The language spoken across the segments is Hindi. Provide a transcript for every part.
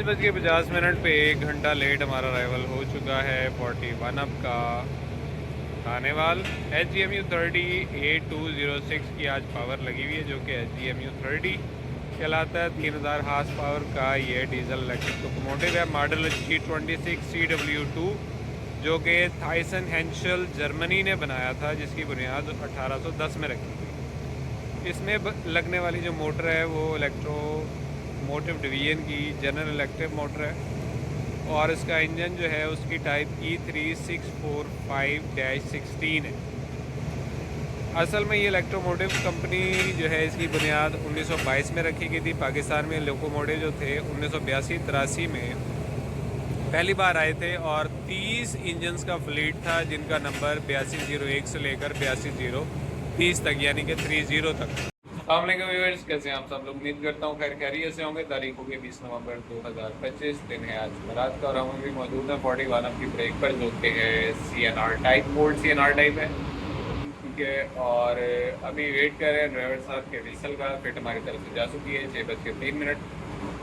5:50 पे 1 घंटा लेट हमारा अराइवल हो चुका है 41 अप का खानेवाल। HGMU30A206 की आज पावर लगी हुई है, जो कि HGMU30 कहलाता है। 3000 हार्स पावर का ये डीजल इलेक्ट्रिक लोकोमोटिव है। मॉडल G26CW2, जो कि थाइसन हेंशल जर्मनी ने बनाया था, जिसकी बुनियाद 1810 में रखी थी। इसमें लगने वाली जो मोटर है वो इलेक्ट्रोमोटिव डिवीजन की जनरल इलेक्ट्रिक मोटर है, और इसका इंजन जो है उसकी टाइप E3645-16 है। असल में ये इलेक्ट्रोमोटिव कंपनी जो है इसकी बुनियाद 1922 में रखी गई थी। पाकिस्तान में लोकोमोटिव जो थे 1982-83 में पहली बार आए थे, और 30 इंजन्स का फ्लीट था, जिनका नंबर 8201 से लेकर 8230 तक, यानी कि 30 तक। अस्सलाम व्यूअर्स, कैसे हैं आप सब लोग? उम्मीद करता हूँ खैर खैरियत से होंगे। तारीख होगी 20 नवंबर 2025, दिन है आज बारात का, और हम भी मौजूद हैं 41 की ब्रेक पर, जो कि है CNR type, mode CNR type है, ठीक है। और अभी वेट कर रहे हैं ड्राइवर साहब के डीजल का। फिट हमारी तरफ से जा चुकी है, 6:03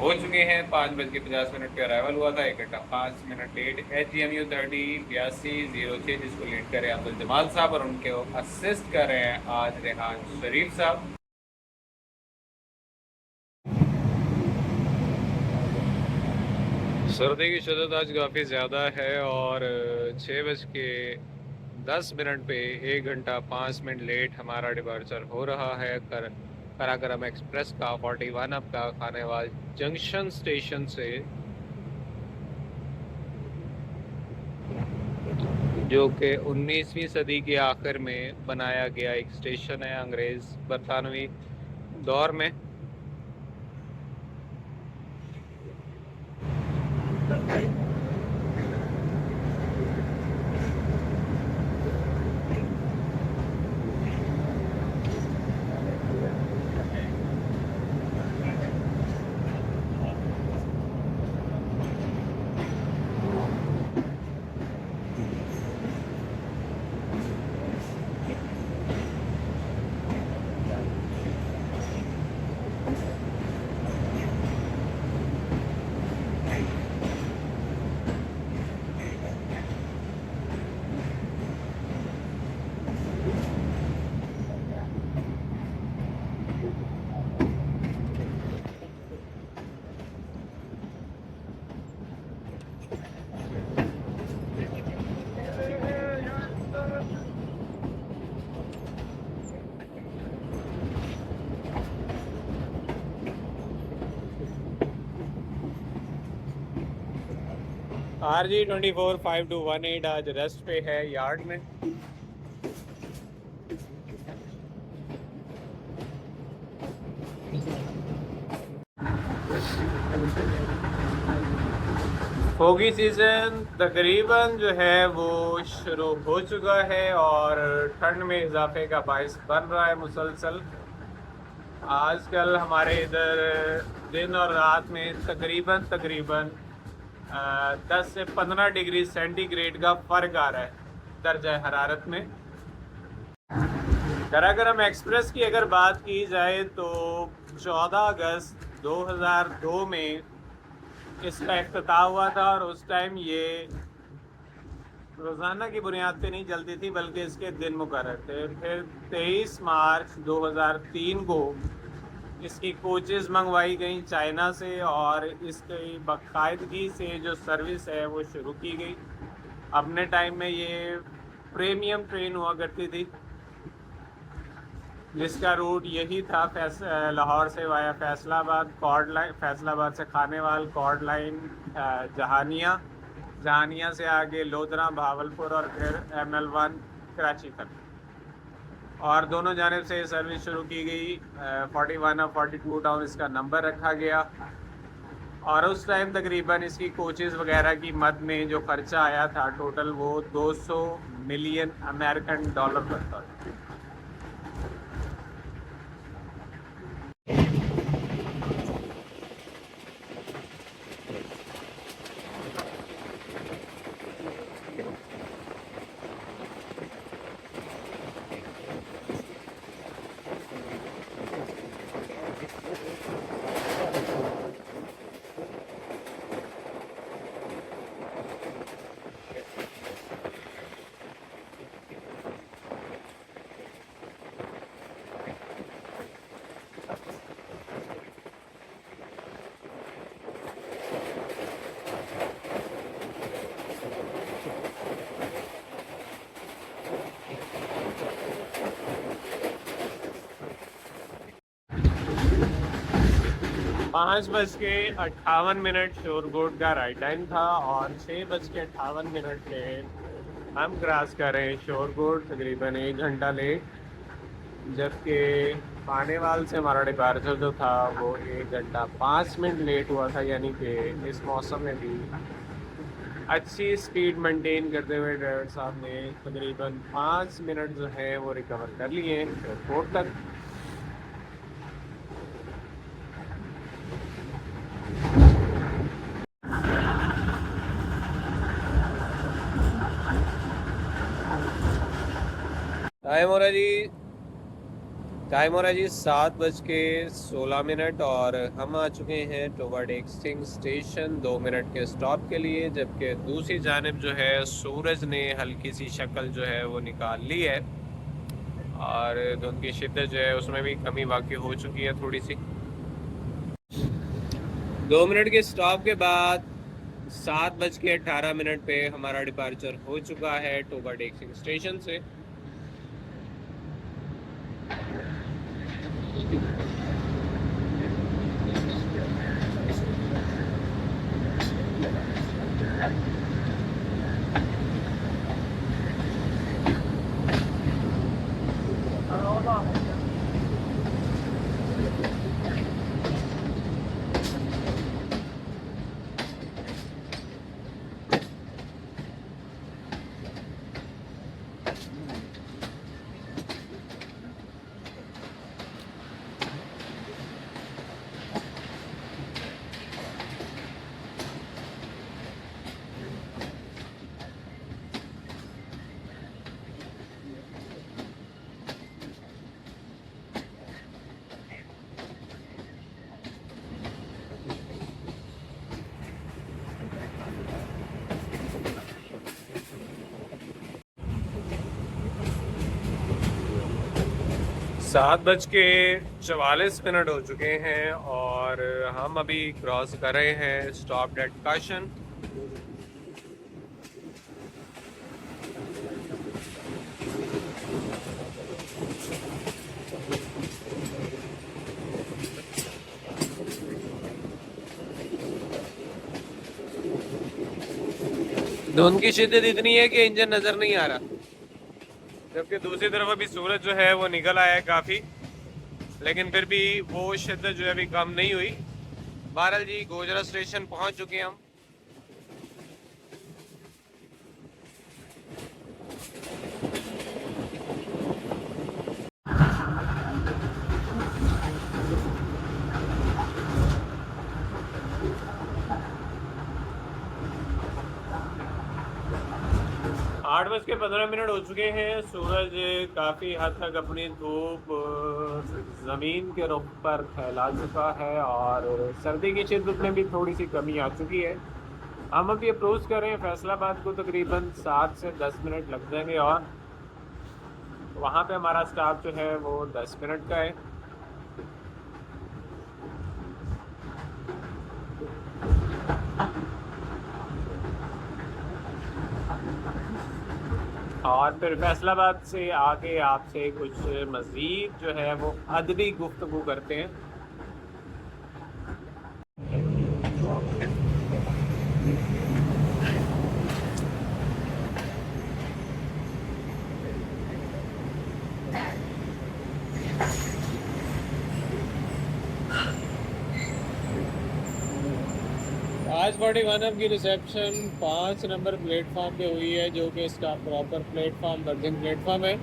हो चुके हैं। 5:50 पे अराइवल हुआ था, 1 घंटा 5 मिनट लेट। HGMU30 8206 जिसको लीड कर रहे हैं अब्दुल जमाल साहब, और उनके असिस्ट कर रहे हैं आज रेहान शरीफ साहब। सर्दी की शिदत आज काफ़ी ज़्यादा है, और 6:10 पे 1 घंटा 5 मिनट लेट हमारा डिपार्चर हो रहा है कराकरम एक्सप्रेस का 41 अप का खानेवाल जंक्शन स्टेशन से, जो कि 19वीं सदी के आखिर में बनाया गया एक स्टेशन है अंग्रेज़ बरतानवी दौर में। RG245218 आज रेस्ट पे है यार्ड में। फोगी सीज़न तकरीबन जो है वो शुरू हो चुका है, और ठंड में इजाफे का बायस बन रहा है मुसलसल। आजकल हमारे इधर दिन और रात में तकरीबन 10 से 15 डिग्री सेंटीग्रेड का फ़र्क आ रहा है दर्जा हरारत में। कराकरम एक्सप्रेस की अगर बात की जाए तो 14 अगस्त 2002 में इसका इफ्तिताह हुआ था, और उस टाइम ये रोज़ाना की बुनियाद पे नहीं चलती थी, बल्कि इसके दिन मुकर्रर थे। फिर 23 मार्च 2003 को इसकी कोचेज़ मंगवाई गई चाइना से, और इसकी बाकायदगी से जो सर्विस है वो शुरू की गई। अपने टाइम में ये प्रीमियम ट्रेन हुआ करती थी, जिसका रूट यही था लाहौर से via Faisalabad, chord line, Faisalabad से खानेवाल, कॉर्ड लाइन, जहानिया से आगे लोधरा, भावलपुर, और फिर ML1 कराची तक। और दोनों जानिब से सर्विस शुरू की गई। 41 और 42 टाउन इसका नंबर रखा गया, और उस टाइम तकरीबन इसकी कोचेज़ वगैरह की मद में जो खर्चा आया था टोटल, वो 200 मिलियन अमेरिकन डॉलर बनता था। 5:58 शोरगुड का राइट टाइम था और 6:58 पे हम क्रॉस कर रहे हैं शोरगुड, तकरीबन 1 घंटा लेट। जबकि पानेवाल से हमारा डिपार्चर जो था वो 1 घंटा 5 मिनट लेट हुआ था, यानी कि इस मौसम में भी अच्छी स्पीड मेंटेन करते हुए ड्राइवर साहब ने तकरीबन 5 मिनट जो है वो रिकवर कर लिए एयरपोर्ट तक। टाइम हो रहा जी, टाइम हो रहा है जी 7:16 और हम आ चुके हैं टोवर्ड एक्सटिंग स्टेशन 2 मिनट के स्टॉप के लिए। जबकि दूसरी जानब जो है सूरज ने हल्की सी शक्ल जो है वो निकाल ली है और धुंध की शिद्दत जो है उसमें भी कमी वाक़ई हो चुकी है थोड़ी सी। 2 मिनट के स्टॉप के बाद 7:18 पे हमारा डिपार्चर हो चुका है टोवर्ड एक्सटिंग स्टेशन से। सात बज के 44 मिनट हो चुके हैं और हम अभी क्रॉस कर रहे हैं स्टॉप एट काशन। धुंध की शिद्दत इतनी है कि इंजन नजर नहीं आ रहा, जबकि दूसरी तरफ अभी सूरज जो है वो निकल आया है काफ़ी, लेकिन फिर भी वो शिद्दत जो है अभी कम नहीं हुई। बहरहाल जी गोजरा स्टेशन पहुंच चुके हैं हम। आठ बज के 15 मिनट हो चुके हैं। सूरज काफ़ी हद तक अपनी धूप ज़मीन के रुख पर फैला चुका है और सर्दी की शिद्दत में भी थोड़ी सी कमी आ चुकी है। हम अभी अप्रोच कर रहे हैं फैसलाबाद को, तकरीबन 7 से 10 मिनट लग जाएंगे और वहाँ पे हमारा स्टाफ जो है वो 10 मिनट का है। और फिर फैसलाबाद से आगे आपसे कुछ मज़ीद जो है वो अदबी गुफ्तगू करते हैं। 5:41 अब की रिसेप्शन 5 नंबर प्लेटफॉर्म पे हुई है, जो कि इसका प्रॉपर प्लेटफॉर्म वर्जिंग प्लेटफॉर्म है।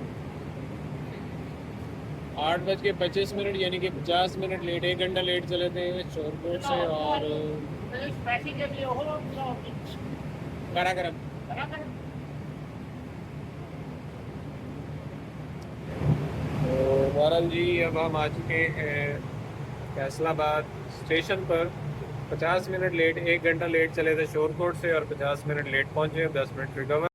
8:25 यानी कि 50 मिनट लेट, 1 घंटा लेट चले थे शोरकोट से। और गरम तो बहरहाल जी अब हम आ चुके हैं फैसलाबाद स्टेशन पर। 50 मिनट लेट, 1 घंटा लेट चले थे शोरकोट से और 50 मिनट लेट पहुंचे, 10 मिनट रिकवर।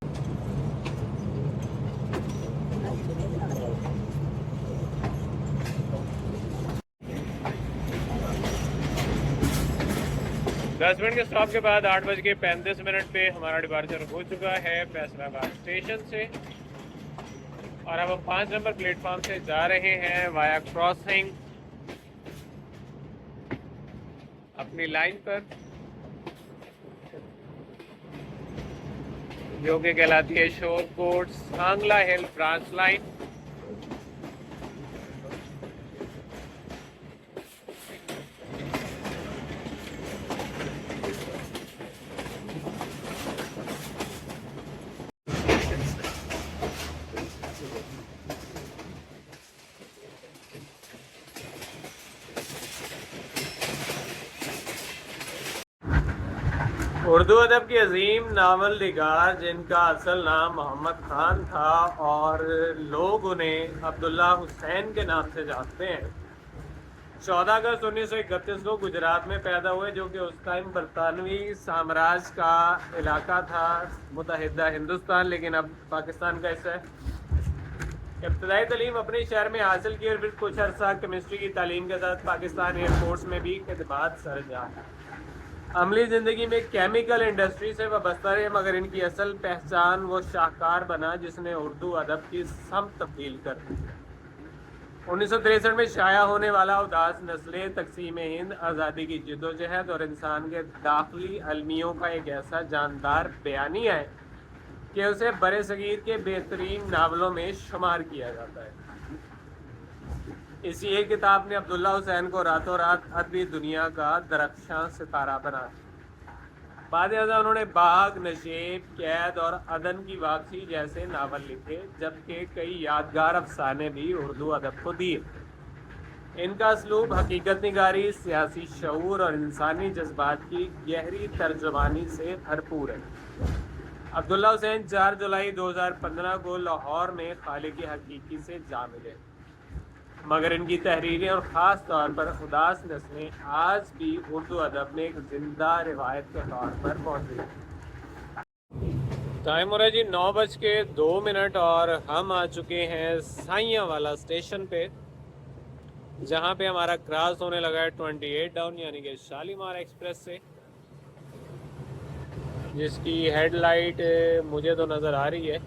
दस मिनट के स्टॉप के बाद 8:35 पे हमारा डिपार्चर हो चुका है फैसलाबाद स्टेशन से और अब हम 5 नंबर प्लेटफॉर्म से जा रहे हैं वाया क्रॉसिंग अपनी लाइन पर, जो कि कहलाती है शोरकोट सांगला हिल ब्रांच लाइन। उर्दू अदब की अजीम नावल निगार जिनका असल नाम मोहम्मद खान था और लोग उन्हें अब्दुल्ला हुसैन के नाम से जानते हैं, 14 अगस्त 1931 को गुजरात में पैदा हुए, जो कि उस टाइम बरतानवी साम्राज्य का इलाका था, मुत्तहिदा हिंदुस्तान, लेकिन अब पाकिस्तान का हिस्सा है। इब्तदाई तालीम अपने शहर में हासिल की और फिर कुछ अर्सा केमिस्ट्री की तालीम के साथ पाकिस्तान एयरफोर्स में भी खिदमात सरअंजाम। अमली ज़िंदगी में केमिकल इंडस्ट्री से वाबस्ता रहे, मगर इनकी असल पहचान वो शाहकार बना जिसने उर्दू अदब की सम तब्दील कर दी। 1963 में शाया होने वाला उदास नस्लें, तकसीम हिंद, आज़ादी की जद्दोजहद और इंसान के दाखिली अलमियों का एक ऐसा जानदार बयानिया है कि उसे बरे सगीर के बेहतरीन नावलों में शुमार किया जाता है। इसी एक किताब ने अब्दुल्ला हुसैन को रातों रात अदबी दुनिया का दरख्शां सितारा बना दिया। बाद उन्होंने बाग, नशेब, कैद और अदन की वापसी जैसे नावल लिखे, जबकि कई यादगार अफसाने भी उर्दू अदब को दिए। इनका असलूब हकीकत निगारी, सियासी शऊर और इंसानी जज्बात की गहरी तर्जुमानी से भरपूर है। अब्दुल्ला हुसैन 4 जुलाई 2015 को लाहौर में खालिक हकीकी से जा मिले, मगर इनकी तहरीरें और ख़ास तौर पर उदास नस्लें आज भी उर्दू अदब में एक जिंदा रिवायत के तौर पर मौजूद है। टाइम हो रहा है जी 9:02 और हम आ चुके हैं साइयां वाला स्टेशन पे, जहां पे हमारा क्रॉस होने लगा है 28 डाउन यानी कि शालीमार एक्सप्रेस से, जिसकी हेडलाइट मुझे तो नज़र आ रही है।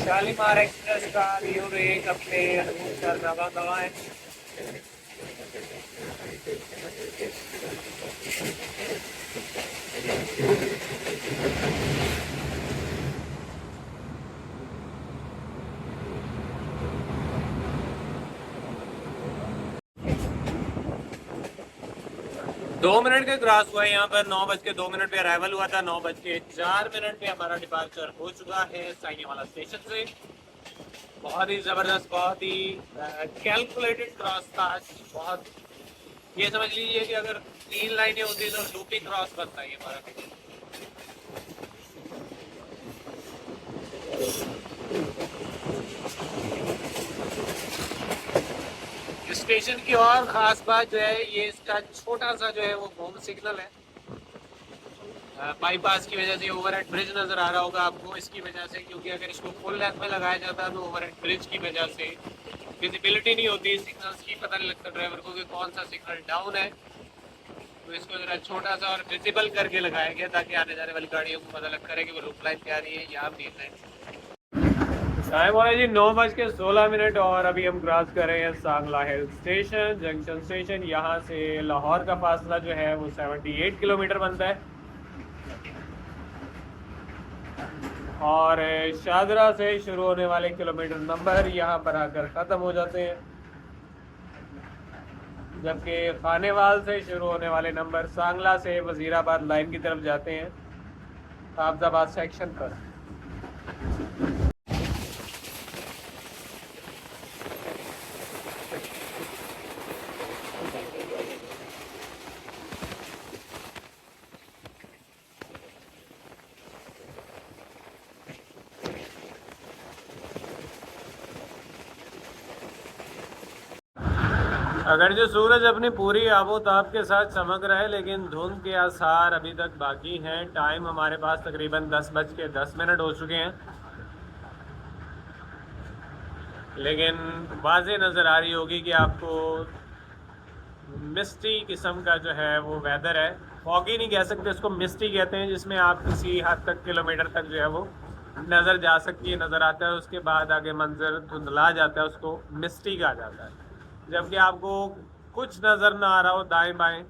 शालीमार एक्सप्रेस का व्यू एक अपने नवा गवा है। दो मिनट के क्रॉस हुआ है यहाँ पर, 9:02 पे अराइवल हुआ था, 9:04 पे हमारा डिपार्चर हो चुका है साइया वाला स्टेशन से। बहुत ही ज़बरदस्त, बहुत ही कैलकुलेटेड क्रॉस था। बहुत, ये समझ लीजिए कि अगर 3 लाइनें होती तो लूपी क्रॉस बनता है ये हमारा। स्टेशन की और ख़ास बात जो है, ये इसका छोटा सा जो है वो होम सिग्नल है। बाईपास की वजह से ओवरहेड ब्रिज नज़र आ रहा होगा आपको, इसकी वजह से, क्योंकि अगर इसको फुल लेंथ में लगाया जाता तो ओवरहेड ब्रिज की वजह से विजिबिलिटी नहीं होती सिग्नल्स की, पता नहीं लगता ड्राइवर को कि कौन सा सिग्नल डाउन है। तो इसको ज़रा छोटा सा और विजिबल करके लगाया गया ताकि आने जाने वाली गाड़ियों को पता लग करे कि वो लूप लाइन पे आ रही है या आप देख रहे हैं। टाइम हो रहा है जी 9:16 और अभी हम क्रॉस कर रहे हैं Sangla hill station, junction station. यहाँ से लाहौर का फासला जो है वो 78 किलोमीटर बनता है और शादरा से शुरू होने वाले किलोमीटर नंबर यहाँ पर आकर ख़त्म हो जाते हैं, जबकि खानेवाल से शुरू होने वाले नंबर सांगला से वज़ीराबाद लाइन की तरफ जाते हैं आबदाबाद सेक्शन पर। अगर जो सूरज अपनी पूरी आबोताब के साथ चमक रहा है, लेकिन धुंध के आसार अभी तक बाकी हैं। टाइम हमारे पास तकरीबन 10:10 हो चुके हैं, लेकिन वाज़ेह नज़र आ रही होगी कि आपको मिस्टी किस्म का जो है वो वेदर है। फॉगी नहीं कह सकते इसको, मिस्टी कहते हैं, जिसमें आप किसी हद तक किलोमीटर तक जो है वो नज़र जा सकती है, नज़र आता है, उसके बाद आगे मंजर धुंधला जाता है, उसको मिस्टी कहा जाता है। जबकि आपको कुछ नज़र ना आ रहा हो दाएं बाएं,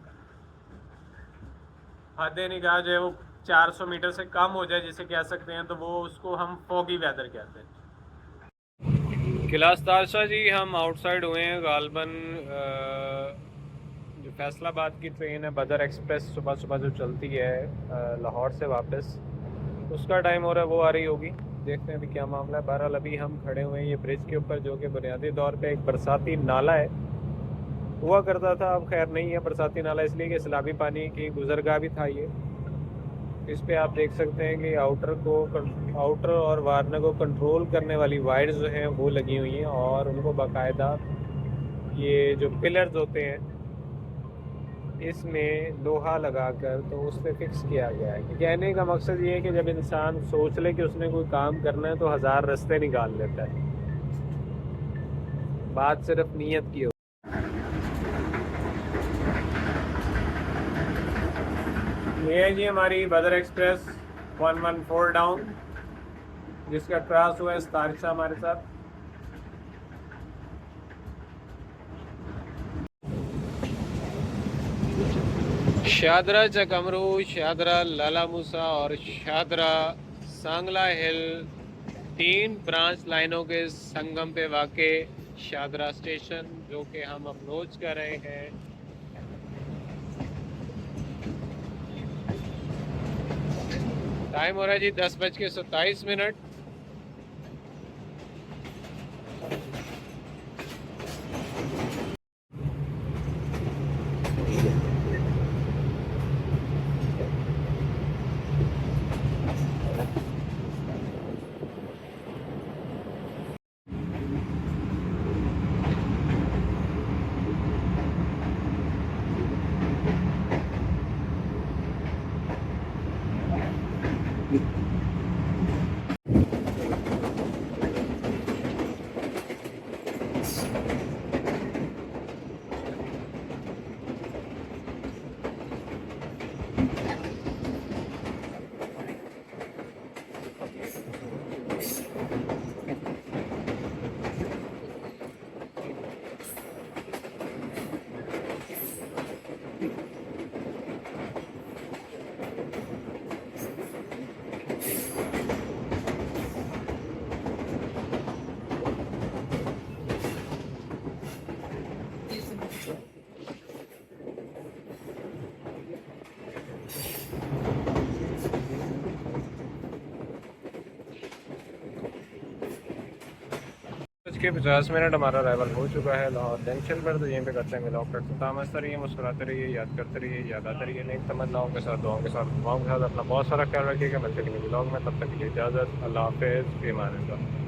हद निगाह जो है वो 400 मीटर से कम हो जाए जिसे कह सकते हैं, तो वो उसको हम फॉगी वेदर कहते हैं। किलास तारशाह जी हम आउटसाइड हुए हैं गालबन। जो फैसलाबाद की ट्रेन है बदर एक्सप्रेस, सुबह सुबह जो चलती है लाहौर से वापस, उसका टाइम हो रहा है, वो आ रही होगी। देखते हैं अभी क्या मामला है। बहरहाल अभी हम खड़े हुए हैं ये ब्रिज के ऊपर, जो कि बुनियादी तौर पे एक बरसाती नाला है, हुआ करता था, अब खैर नहीं है बरसाती नाला, इसलिए कि सैलाबी पानी की गुजरगाह भी था ये। इस पे आप देख सकते हैं कि आउटर और वार्नर को कंट्रोल करने वाली वायर्स जो हैं वो लगी हुई हैं, और उनको बाकायदा ये जो पिलर्स होते हैं इसमें लोहा लगाकर तो उस पर फिक्स किया गया है। कहने का मकसद ये है कि जब इंसान सोच ले कि उसने कोई काम करना है तो हज़ार रास्ते निकाल लेता है, बात सिर्फ नीयत की हो। ये है जी हमारी बदर एक्सप्रेस 114 डाउन, जिसका क्रॉस हुआ है तारिशा हमारे साथ। शादरा चकमरू, शादरा लाला मूसा और शादरा सांगला हिल, 3 ब्रांच लाइनों के संगम पे वाक़े शादरा स्टेशन, जो कि हम अप्रोच कर रहे हैं। टाइम हो रहा है जी 10:27। के 50 हमारा अराइवल हो चुका है लाहौर जंक्शन पर। तो यहीं पे करते हैं मिलाओ कर मस्त रहिए, मुस्कुराते रहिए, याद करते रहिए, याद आते रहिए, नेक तमन्नाओं के साथ, दुआओं के साथ, दुआओं के साथ अपना बहुत सारा ख्याल रखिएगा। मिलते हैं ब्लॉग में, तब तक के लिए इजाज़त, अल्लाह हाफ़िज़, फ़ी अमान अल्लाह।